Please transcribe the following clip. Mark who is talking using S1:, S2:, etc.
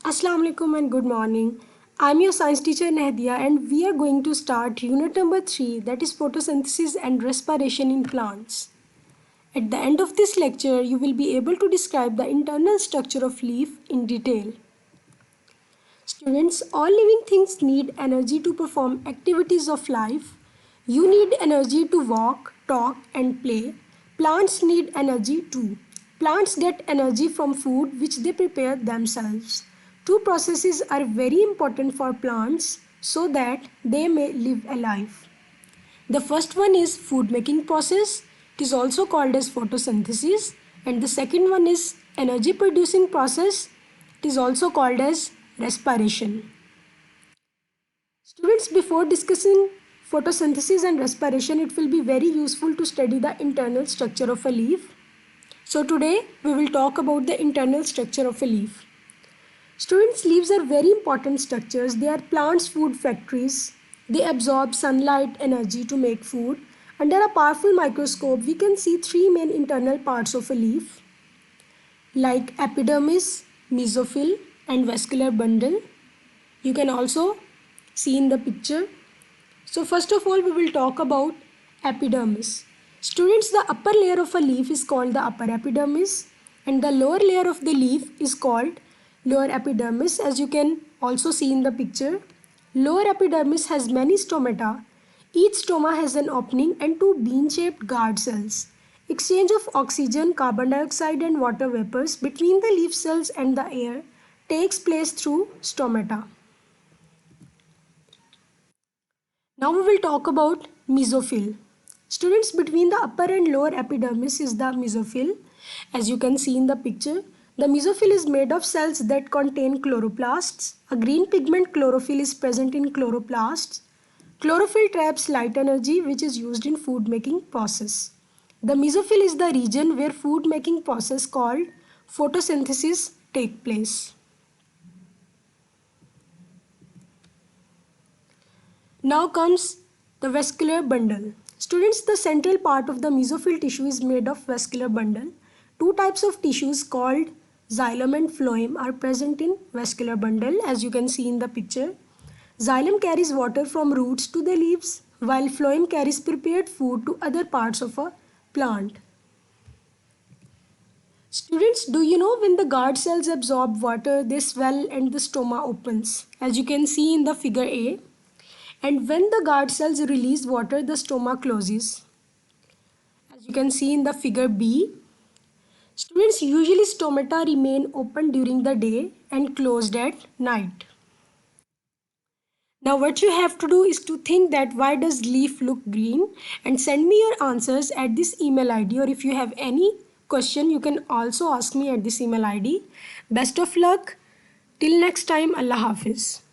S1: Assalamu alaikum and good morning. I'm your science teacher Nehdia and we are going to start unit number 3, that is photosynthesis and respiration in plants. At the end of this lecture, you will be able to describe the internal structure of leaf in detail. Students, all living things need energy to perform activities of life. You need energy to walk, talk and play. Plants need energy too. Plants get energy from food which they prepare themselves. Two processes are very important for plants so that they may live alive. The first one is food making process. It is also called as photosynthesis. And the second one is energy producing process. It is also called as respiration. Students, before discussing photosynthesis and respiration, it will be very useful to study the internal structure of a leaf. So today we will talk about the internal structure of a leaf. Students, leaves are very important structures. They are plants' food factories. They absorb sunlight energy to make food. Under a powerful microscope, we can see three main internal parts of a leaf, like epidermis, mesophyll, and vascular bundle. You can also see in the picture. So first of all, we will talk about epidermis. Students, the upper layer of a leaf is called the upper epidermis and the lower layer of the leaf is called lower epidermis, as you can also see in the picture. Lower epidermis has many stomata. Each stoma has an opening and two bean-shaped guard cells. Exchange of oxygen, carbon dioxide and water vapors between the leaf cells and the air takes place through stomata. Now we will talk about mesophyll. Students, between the upper and lower epidermis is the mesophyll. As you can see in the picture, the mesophyll is made of cells that contain chloroplasts. A green pigment chlorophyll is present in chloroplasts. Chlorophyll traps light energy which is used in food making process. The mesophyll is the region where food making process called photosynthesis take place. Now comes the vascular bundle. Students, the central part of the mesophyll tissue is made of vascular bundle. Two types of tissues called xylem and phloem are present in vascular bundle, as you can see in the picture. Xylem carries water from roots to the leaves, while phloem carries prepared food to other parts of a plant. Students, do you know when the guard cells absorb water, they swell and the stoma opens, as you can see in the figure A. And when the guard cells release water, the stoma closes, as you can see in the figure B. Students, usually stomata remain open during the day and closed at night. Now what you have to do is to think that why does leaf look green, and send me your answers at this email ID, or if you have any question you can also ask me at this email ID. Best of luck. Till next time, Allah Hafiz.